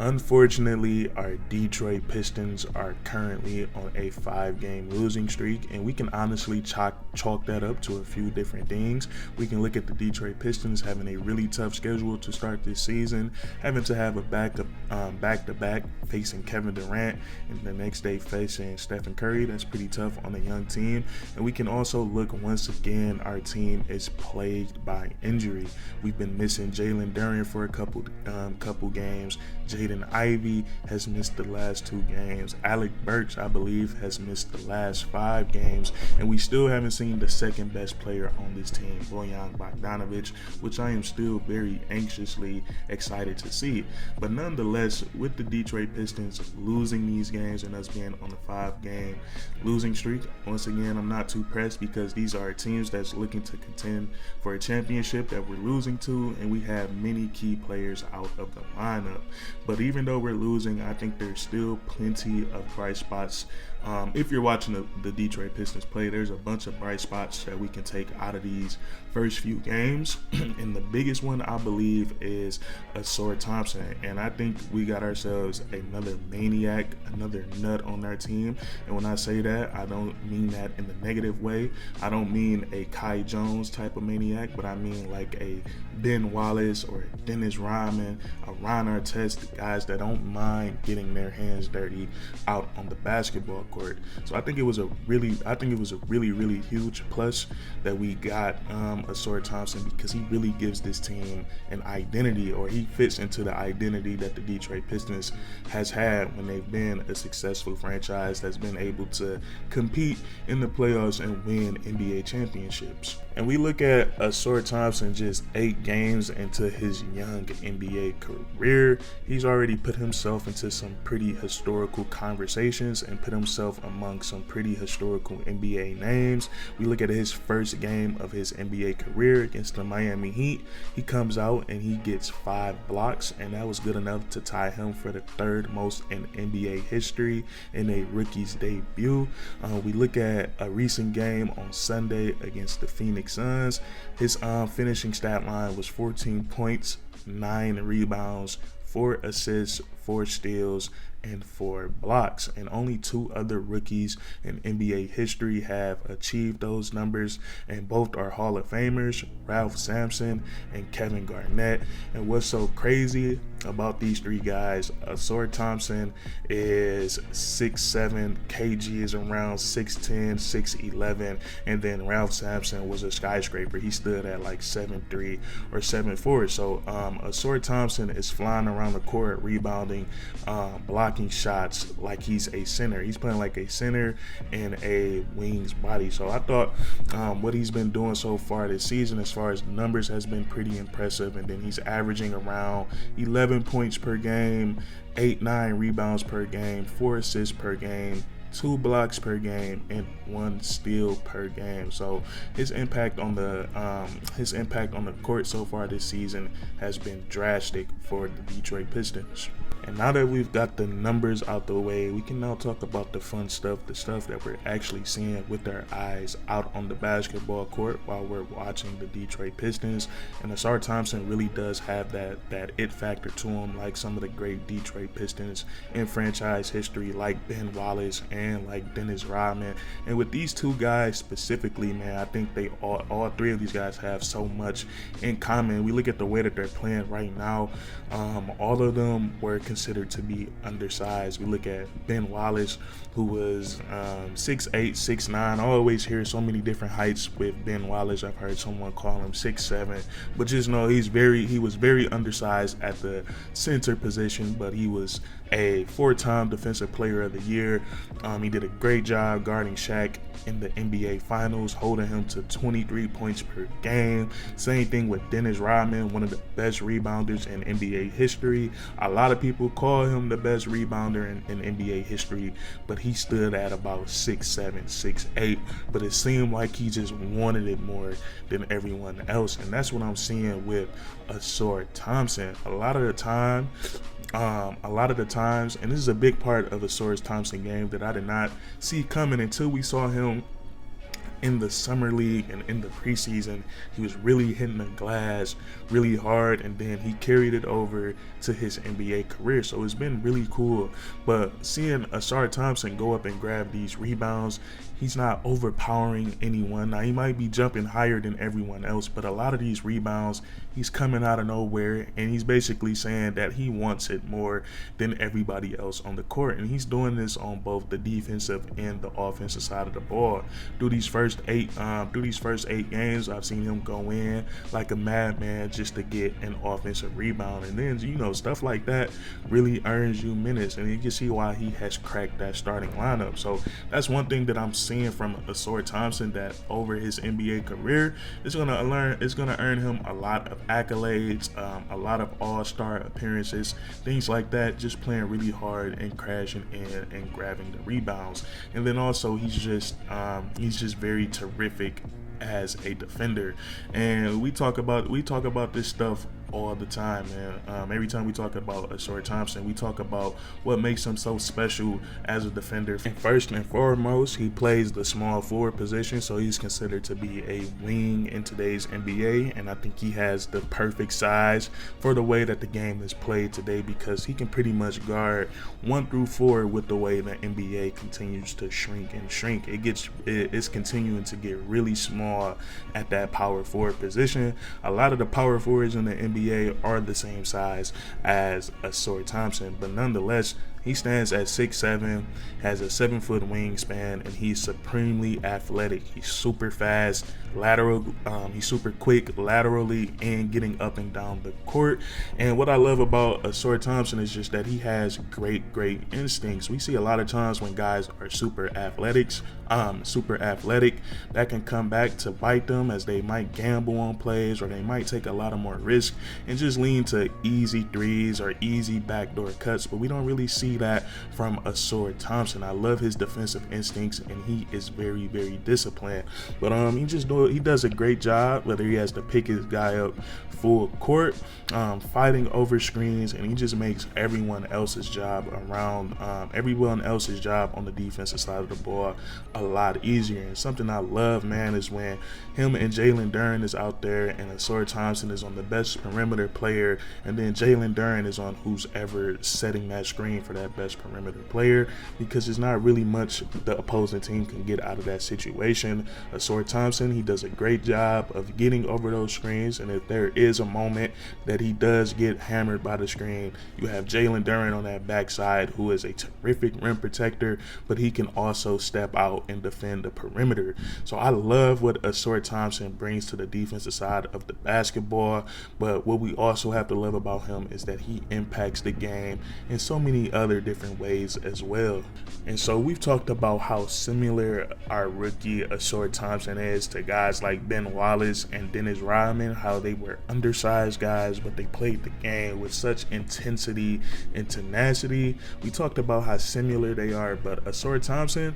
Unfortunately, our Detroit Pistons are currently on a 5-game losing streak, and we can honestly chalk that up to a few different things. We can look at the Detroit Pistons having a really tough schedule to start this season, having to have a back-to-back facing Kevin Durant, and the next day facing Stephen Curry. That's pretty tough on a young team. And we can also look once again, our team is plagued by injury. We've been missing Jalen Duren for a couple games. Jaden Ivey has missed the last 2 games. Alec Burks, I believe, has missed the last 5 games. And we still haven't seen the second best player on this team, Bojan Bogdanovic, which I am still very anxiously excited to see. But nonetheless, with the Detroit Pistons losing these games and us being on a 5-game losing streak, once again, I'm not too pressed because these are teams that's looking to contend for a championship that we're losing to, and we have many key players out of the lineup. But even though we're losing, I think there's still plenty of bright spots. If you're watching the Detroit Pistons play, there's a bunch of bright spots that we can take out of these first few games. And the biggest one, I believe, is Ausar Thompson. And I think we got ourselves another maniac, another nut on our team. And when I say that, I don't mean that in the negative way. I don't mean a Kai Jones type of maniac, but I mean like a Ben Wallace or Dennis Rodman, a Ron Artest, guys that don't mind getting their hands dirty out on the basketball court. So I think it was a really huge plus that we got Ausar Thompson, because he really gives this team an identity, or he fits into the identity that the Detroit Pistons has had when they've been a successful franchise that's been able to compete in the playoffs and win NBA championships. And we look at Ausar Thompson just 8 games into his young NBA career. He's already put himself into some pretty historical conversations and put himself among some pretty historical NBA names. We look at his first game of his NBA career against the Miami Heat. He comes out and he gets 5 blocks, and that was good enough to tie him for the 3rd most in NBA history in a rookie's debut. We look at a recent game on Sunday against the Phoenix Suns. His finishing stat line was 14 points, 9 rebounds, 4 assists, 4 steals, and 4 blocks. And only 2 other rookies in NBA history have achieved those numbers, and both are Hall of Famers, Ralph Sampson and Kevin Garnett. And what's so crazy about these 3 guys, Ausar Thompson is 6'7", KG is around 6'10", 6'11", and then Ralph Sampson was a skyscraper. He stood at like 7'3" or 7'4". So Ausar Thompson is flying around the court, rebounding, blocking shots like he's a center. He's playing like a center in a wing's body. So I thought what he's been doing so far this season as far as numbers has been pretty impressive. And then he's averaging around 11 points per game, 8-9 rebounds per game, 4 assists per game, 2 blocks per game, and 1 steal per game. So his impact on the court so far this season has been drastic for the Detroit Pistons. And now that we've got the numbers out the way, we can now talk about the fun stuff, the stuff that we're actually seeing with our eyes out on the basketball court while we're watching the Detroit Pistons. And Ausar Thompson really does have that it factor to him, like some of the great Detroit Pistons in franchise history, like Ben Wallace and like Dennis Rodman. And with these 2 guys specifically, man, I think they all 3 of these guys have so much in common. We look at the way that they're playing right now. All of them were considered to be undersized. We look at Ben Wallace, who was 6'8", 6'9". I always hear so many different heights with Ben Wallace. I've heard someone call him 6'7", but just know he was very undersized at the center position, but he was a 4-time Defensive Player of the Year. He did a great job guarding Shaq in the NBA Finals, holding him to 23 points per game. Same thing with Dennis Rodman, one of the best rebounders in NBA history. A lot of people call him the best rebounder in NBA history, but he stood at about 6'7", 6'8", but it seemed like he just wanted it more than everyone else. And that's what I'm seeing with Ausar Thompson. A lot of the times, and this is a big part of Ausar Thompson game that I did not see coming until we saw him in the summer league and in the preseason, he was really hitting the glass really hard, and then he carried it over to his NBA career. So it's been really cool. But seeing Ausar Thompson go up and grab these rebounds, he's not overpowering anyone. Now, he might be jumping higher than everyone else, but a lot of these rebounds, he's coming out of nowhere, and he's basically saying that he wants it more than everybody else on the court. And he's doing this on both the defensive and the offensive side of the ball. Through these first eight games, I've seen him go in like a madman just to get an offensive rebound. And then, stuff like that really earns you minutes, and you can see why he has cracked that starting lineup. So that's one thing that I'm seeing from Ausar Thompson, that over his NBA career, it's gonna earn him a lot of accolades, a lot of all-star appearances, things like that, just playing really hard and crashing in and grabbing the rebounds. And then also he's just very terrific as a defender. And we talk about this stuff all the time, man. Every time we talk about Ausar Thompson, we talk about what makes him so special as a defender. And first and foremost, he plays the small forward position, so he's considered to be a wing in today's NBA, and I think he has the perfect size for the way that the game is played today, because he can pretty much guard 1 through 4 with the way the NBA continues to shrink and shrink. It's continuing to get really small at that power forward position. A lot of the power forwards in the NBA are the same size as Ausar Thompson, but nonetheless, he stands at 6'7", has a 7-foot wingspan, and he's supremely athletic. He's super fast, he's super quick laterally and getting up and down the court. And what I love about Ausar Thompson is just that he has great instincts. We see a lot of times when guys are super athletic, that can come back to bite them, as they might gamble on plays, or they might take a lot of more risk and just lean to easy threes or easy backdoor cuts. But we don't really see that from Ausar Thompson. I love his defensive instincts, and he is very disciplined. But he does a great job, whether he has to pick his guy up full court, fighting over screens, and he just makes everyone else's job on the defensive side of the ball a lot easier. And something I love, man, is when him and Jalen Duren is out there, and Ausar Thompson is on the best perimeter player, and then Jalen Duren is on who's ever setting that screen for that best perimeter player, because there's not really much the opposing team can get out of that situation. Ausar Thompson, he does a great job of getting over those screens, and if there is a moment that he does get hammered by the screen, you have Jalen Duren on that backside, who is a terrific rim protector, but he can also step out and defend the perimeter. So I love what Ausar Thompson brings to the defensive side of the basketball, but what we also have to love about him is that he impacts the game in so many other different ways as well. And so we've talked about how similar our rookie Ausar Thompson is to guys like Ben Wallace and Dennis Rodman, how they were undersized guys, but they played the game with such intensity and tenacity. We talked about how similar they are, but Ausar Thompson,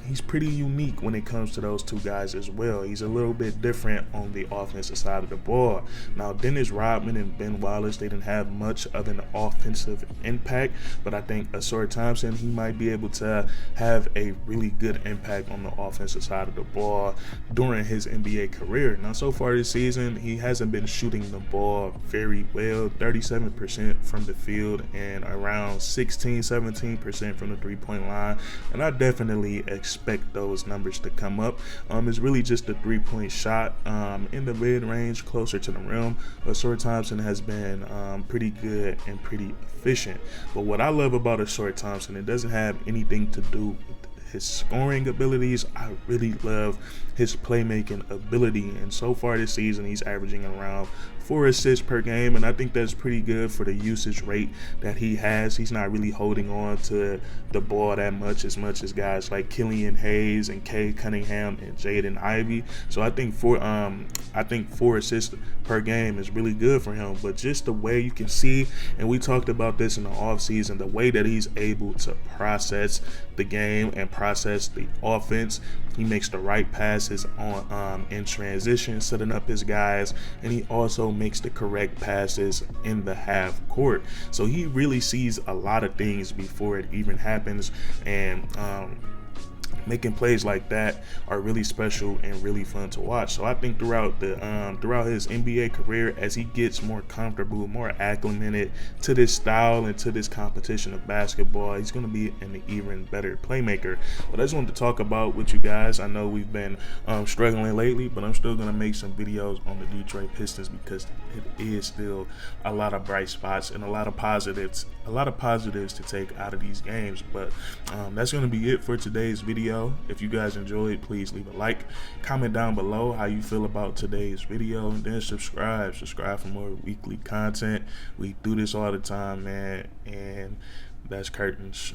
he's pretty unique when it comes to those two guys as well. He's a little bit different on the offensive side of the ball. Now, Dennis Rodman and Ben Wallace, they didn't have much of an offensive impact, but I think Ausar Thompson, he might be able to have a really good impact on the offensive side of the ball during his NBA career. Now, so far this season, he hasn't been shooting the ball very well, 37% from the field and around 16-17% from the three-point line, and I definitely expect those numbers to come up. It's really just a three-point shot in the mid-range closer to the rim. Ausar Thompson has been pretty good and pretty efficient. But what I love about Ausar Thompson, it doesn't have anything to do with his scoring abilities. I really love his playmaking ability, and so far this season he's averaging around 4 assists per game, and I think that's pretty good for the usage rate that he has. He's not really holding on to the ball that much as guys like Killian Hayes and Kay Cunningham and Jaden Ivey. So I think 4 assists per game is really good for him. But just the way you can see, and we talked about this in the offseason, the way that he's able to process the game and process the offense. He makes the right passes on in transition, setting up his guys, and he also makes the correct passes in the half court. So he really sees a lot of things before it even happens, and making plays like that are really special and really fun to watch. So I think throughout his NBA career, as he gets more comfortable, more acclimated to this style and to this competition of basketball, he's going to be an even better playmaker. But I just wanted to talk about with you guys. I know we've been struggling lately, but I'm still going to make some videos on the Detroit Pistons because it is still a lot of bright spots and a lot of positives to take out of these games. But that's going to be it for today's video. If you guys enjoyed, please leave a like, comment down below how you feel about today's video, and then subscribe for more weekly content. We do this all the time, man, and that's curtains.